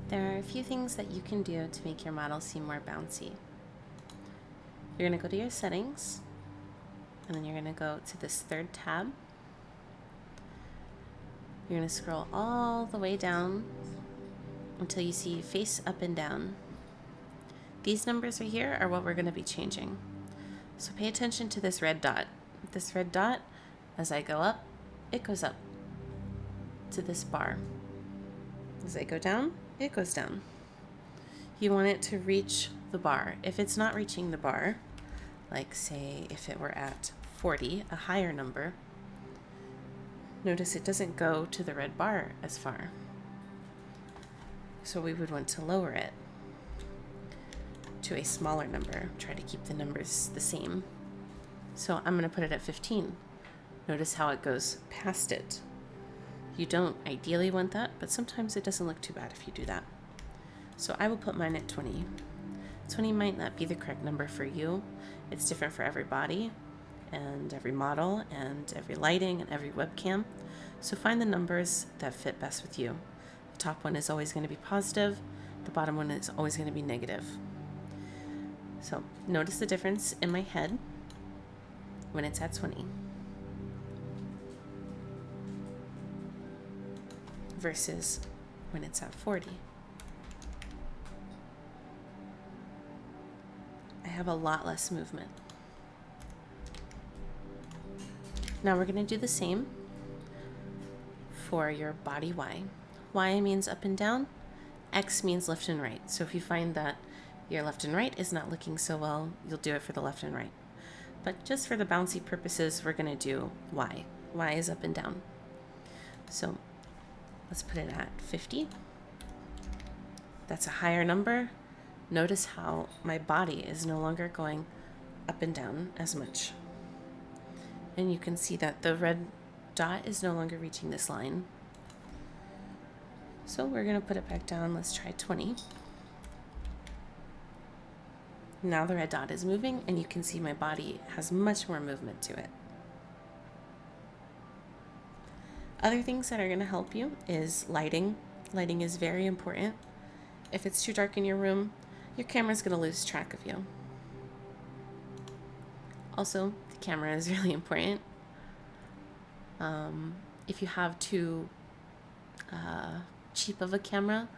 There are a few things that you can do to make your model seem more bouncy. You're going to go to your settings, and then you're going to go to this third tab. You're going to scroll all the way down until you see face up and down. These numbers right here are what we're going to be changing. So pay attention to this red dot. This red dot, as I go up, it goes up to this bar. As I go down, it goes down. You want it to reach the bar. If it's not reaching the bar, like say if it were at 40, a higher number, notice it doesn't go to the red bar as far. So we would want to lower it to a smaller number. Try to keep the numbers the same. So I'm going to put it at 15. Notice how it goes past it. You don't ideally want that, but sometimes it doesn't look too bad if you do that. So I will put mine at 20. 20 might not be the correct number for you. It's different for every body and every model and every lighting and every webcam. So find the numbers that fit best with you. The top one is always going to be positive. The bottom one is always going to be negative. So notice the difference in my head when it's at 20 versus when it's at 40. I have a lot less movement. Now we're going to do the same for your body Y. Y means up and down. X means left and right. So if you find that your left and right is not looking so well, you'll do it for the left and right. But just for the bouncy purposes, we're going to do Y. Y is up and down. So let's put it at 50. That's a higher number. Notice how my body is no longer going up and down as much. And you can see that the red dot is no longer reaching this line. So we're going to put it back down. Let's try 20. Now the red dot is moving, and you can see my body has much more movement to it. Other things that are going to help you is lighting. Lighting is very important. If it's too dark in your room, your camera's going to lose track of you. Also, the camera is really important. If you have too cheap of a camera,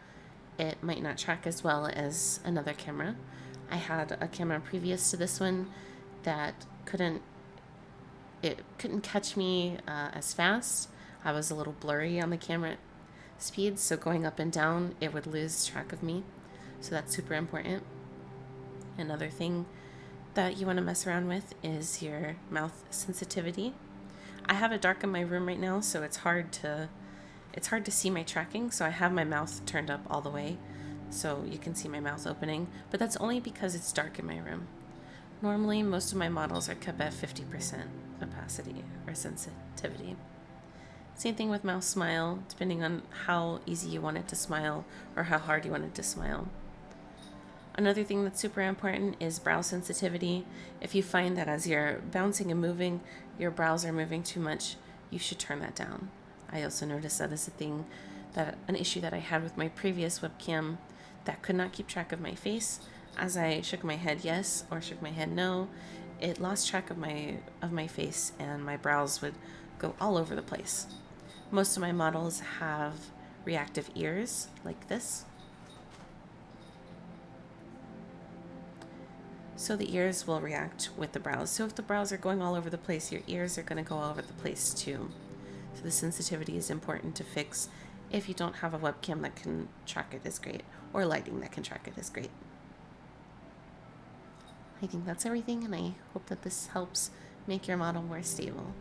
it might not track as well as another camera. I had a camera previous to this one that couldn't catch me as fast. I was a little blurry on the camera speed, so going up and down, it would lose track of me. So that's super important. Another thing that you want to mess around with is your mouth sensitivity. I have it dark in my room right now, so it's hard to see my tracking. So I have my mouth turned up all the way, so you can see my mouth opening, but that's only because it's dark in my room. Normally, most of my models are kept at 50% opacity or sensitivity. Same thing with mouth smile, depending on how easy you want it to smile or how hard you want it to smile. Another thing that's super important is brow sensitivity. If you find that as you're bouncing and moving, your brows are moving too much, you should turn that down. I also noticed that is an issue that I had with my previous webcam that could not keep track of my face. As I shook my head yes or shook my head no, it lost track of my face, and my brows would go all over the place. Most of my models have reactive ears like this. So the ears will react with the brows. So if the brows are going all over the place, your ears are going to go all over the place too. So the sensitivity is important to fix if you don't have a webcam that can track it as great, or lighting that can track it as great. I think that's everything, and I hope that this helps make your model more stable.